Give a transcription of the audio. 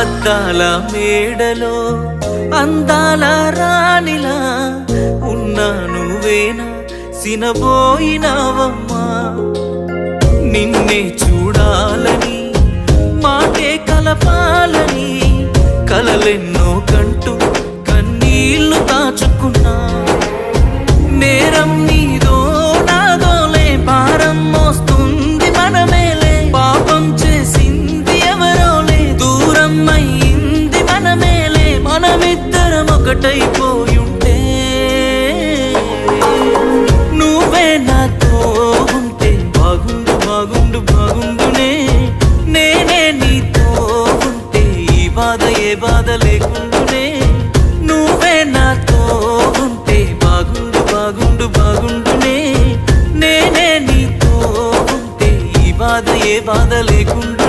అద్దాల మేడలో అందాల రాణిలా ఉన్నా నువ్వేనా సినబోయినావమ్మా నిన్నే చూడాలని మాటే కలపాలని కలలెన్నో కంటూ కన్నీళ్లు దాచుకున్నా నేరం నీదో నాదోలే భారం మోస్తుంది మనమేలే పాపం చేసింది ఎవరోలే దూరం అయ్యింది మనమేలే మనమిద్దరం ఒకటై